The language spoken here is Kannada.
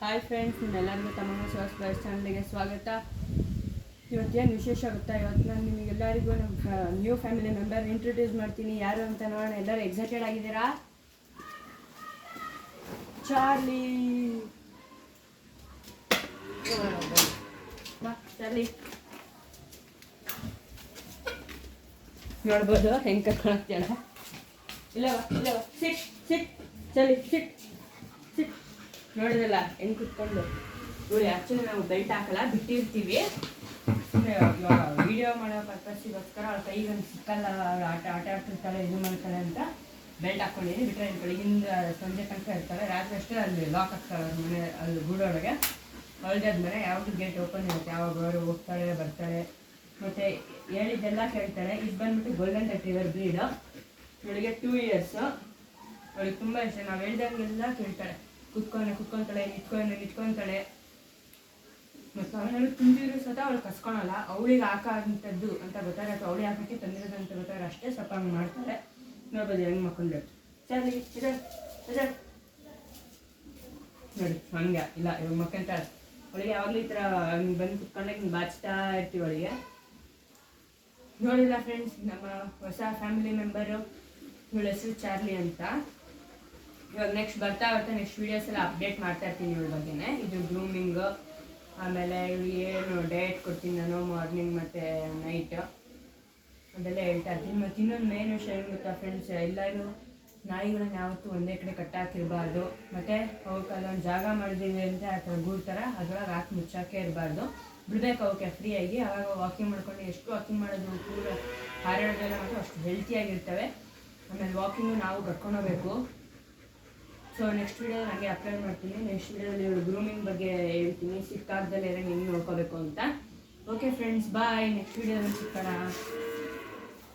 ಹಾಯ್ ಫ್ರೆಂಡ್ಸ್, ನಿಮ್ಮೆಲ್ಲರಿಗೂ ತಮ್ಮ ಬಸ್ ಚಾನಲ್ಗೆ ಸ್ವಾಗತ. ಇವತ್ತೇನು ವಿಶೇಷ ಗೊತ್ತಾ? ಇವತ್ತು ನಾನು ನಿಮಗೆಲ್ಲರಿಗೂ ನಮ್ಮ ನ್ಯೂ ಫ್ಯಾಮಿಲಿ ಮೆಂಬರ್ ಇಂಟ್ರೊಡ್ಯೂಸ್ ಮಾಡ್ತೀನಿ. ಯಾರು ಅಂತ ನೋಡೋಣ. ಎಲ್ಲರೂ ಎಕ್ಸೈಟೆಡ್ ಆಗಿದ್ದೀರಾ? ಚಾರ್ಲಿ, ಚಾರ್ಲಿ ನೋಡ್ಬೋದು ಹೆಂಗೆ ಕರ್ಕೊಳಕ್ತಿಯಲ್ಲ. ಇಲ್ಲವ ಸಿಟ್ ಸಿಟ್ ಚಲಿ ಸಿಟ್ ಸಿಟ್. ನೋಡಿದ್ರಲ್ಲ ಹೆಂಗೆ ಕುತ್ಕೊಂಡು. ನೋಡಿ, ಆ್ಯಕ್ಚುಲಿ ನಾವು ಬೆಲ್ಟ್ ಹಾಕಲ್ಲ, ಬಿಟ್ಟಿರ್ತೀವಿ. ಇವಾಗ ವಿಡಿಯೋ ಮಾಡೋ ಪರ್ಪಸ್ಸಿಗೋಸ್ಕರ ಅವ್ಳ ಕೈಗೆ ಒಂದು ಸಿಕ್ಕಲ್ಲ, ಆಟ ಆಡ್ತಿರ್ತಾಳೆ, ಇದು ಮಾಡ್ತಾಳೆ ಅಂತ ಬೆಲ್ಟ್ ಹಾಕ್ಕೊಂಡಿದ್ದೀನಿ. ಬಿಟ್ಟರೆ ಬೆಳಗಿಂದ ಸಂಜೆ ತನಕ ಇರ್ತಾಳೆ. ರಾತ್ರಿ ಅಷ್ಟೇ ಅಲ್ಲಿ ಲಾಕ್ ಹಾಕ್ತಾಳೆ ಅವ್ರ ಮನೆ, ಅಲ್ಲಿ ಗೂಡೊಳಗೆ. ಹೊಲ್ದಾದ್ಮೇಲೆ ಯಾವಾಗಲೂ ಗೇಟ್ ಓಪನ್ ಇರುತ್ತೆ. ಯಾವಾಗ ಅವರು ಹೋಗ್ತಾಳೆ ಬರ್ತಾಳೆ, ಮತ್ತು ಹೇಳಿದ್ದೆಲ್ಲ ಕೇಳ್ತಾಳೆ. ಇದು ಬಂದ್ಬಿಟ್ಟು ಗೋಲ್ಡನ್ ರೆಟ್ರೀವರ್ ಬ್ರೀಡು. ಇವಳಿಗೆ 2 years. ಅವಳಿಗೆ ತುಂಬ ಇಷ್ಟ. ನಾವು ಹೇಳ್ದಂಗೆಲ್ಲ ಕೇಳ್ತಾಳೆ. ಕುತ್ಕೊತಾಳೆ, ನಿಂತ್ಕೊತಾಳೆ. ಮತ್ತು ಅವಳು ತಿಂದಿದ್ರು ಸಹ ಅವಳು ಕಸ್ಕೊಳಲ್ಲ. ಅವಳಿಗೆ ಹಾಕೋಂಥದ್ದು ಅಂತ ಗೊತ್ತಾದ್ರೆ, ಅಥವಾ ಅವಳಿಗೆ ಹಾಕಕ್ಕೆ ತಂದಿರೋದು ಅಂತ ಗೊತ್ತಾದ್ರೆ ಅಷ್ಟೇ ಸ್ವಲ್ಪ ಹಂಗೆ ಮಾಡ್ತಾಳೆ. ನೋಡ್ಬೋದು ಹೆಂಗೆ ಮಕ್ಕಳು. ಚಾರ್ಲಿ ಇದೆ ನೋಡಿ, ಹಂಗೆ ಇಲ್ಲ ಇವಾಗ ಮಕ್ಕಂತಾಳೆ. ಅವಳಿಗೆ ಯಾವಾಗಲೂ ಈ ಥರ ಬಂದು ಕುತ್ಕೊಂಡಾಗ ಹಿಂಗೆ ಬಾಚ್ತಾ ಇರ್ತೀವಿ ಅವಳಿಗೆ. ನೋಡಿಲ್ಲ ಫ್ರೆಂಡ್ಸ್, ನಮ್ಮ ಹೊಸ ಫ್ಯಾಮಿಲಿ ಮೆಂಬರು, ಇವಳ ಹೆಸರು ಚಾರ್ಲಿ ಅಂತ. ಇವಾಗ ನೆಕ್ಸ್ಟ್ ಬರ್ತಾ ನೆಕ್ಸ್ಟ್ ವೀಡಿಯೋಸ್ ಎಲ್ಲ ಅಪ್ಡೇಟ್ ಮಾಡ್ತಾ ಇರ್ತೀನಿ ಇವಳ ಬಗ್ಗೆನೇ. ಇದು ಗ್ರೂಮಿಂಗು, ಆಮೇಲೆ ಇವಳಿಗೆ ಏನು ಡಯಟ್ ಕೊಡ್ತೀನಿ ನಾನು, ಮಾರ್ನಿಂಗ್ ಮತ್ತು ನೈಟ್, ಅದೆಲ್ಲ ಹೇಳ್ತಾ ಇರ್ತೀನಿ. ಮತ್ತು ಇನ್ನೊಂದು ಮೇನ್ ವಿಷಯ ಏನು ಗೊತ್ತಾ ಫ್ರೆಂಡ್ಸ್, ಎಲ್ಲರೂ ನಾಯಿಗಳನ್ನ ಯಾವತ್ತೂ ಒಂದೇ ಕಡೆ ಕಟ್ಟಾಕಿರಬಾರ್ದು. ಮತ್ತು ಅವಕ್ಕೆ ಅಲ್ಲೊಂದು ಜಾಗ ಮಾಡಿದ್ದೀವಿ ಅಂತ ಆ ಥರ ಗೂಡು ಥರ ಅದ್ರೊಳಗೆ ಹಾಕಿ ಮುಚ್ಚಾಕೆ ಇರಬಾರ್ದು. ಬಿಡಬೇಕು ಅವಕ್ಕೆ ಫ್ರೀಯಾಗಿ. ಆವಾಗ ವಾಕಿಂಗ್ ಮಾಡ್ಕೊಂಡು, ಎಷ್ಟು ವಾಕಿಂಗ್ ಮಾಡೋದು, ಕೂಡ ಹಾರಾಡೋದೆಲ್ಲ ಮಾತ್ರ ಅಷ್ಟು ಹೆಲ್ತಿಯಾಗಿರ್ತವೆ. ಆಮೇಲೆ ವಾಕಿಂಗು ನಾವು ಕರ್ಕೊಂಡೋಗ್ಬೇಕು. ಸೊ ನೆಕ್ಸ್ಟ್ ವೀಡಿಯೋ ನನಗೆ ಅಪ್ಲೋಡ್ ಮಾಡ್ತೀನಿ. ನೆಕ್ಸ್ಟ್ ವೀಡಿಯೋದಲ್ಲಿ ಇವಳು ಗ್ರೂಮಿಂಗ್ ಬಗ್ಗೆ ಹೇಳ್ತೀನಿ, ಸಿಕ್ಕಾಗ್ದಲ್ಲೇ ಹೆಂಗೆ ನೋಡ್ಕೋಬೇಕು ಅಂತ. ಓಕೆ ಫ್ರೆಂಡ್ಸ್, ಬಾಯ್. ನೆಕ್ಸ್ಟ್ ವೀಡಿಯೋದಲ್ಲಿ ಸಿಕ್ಕೋಣ.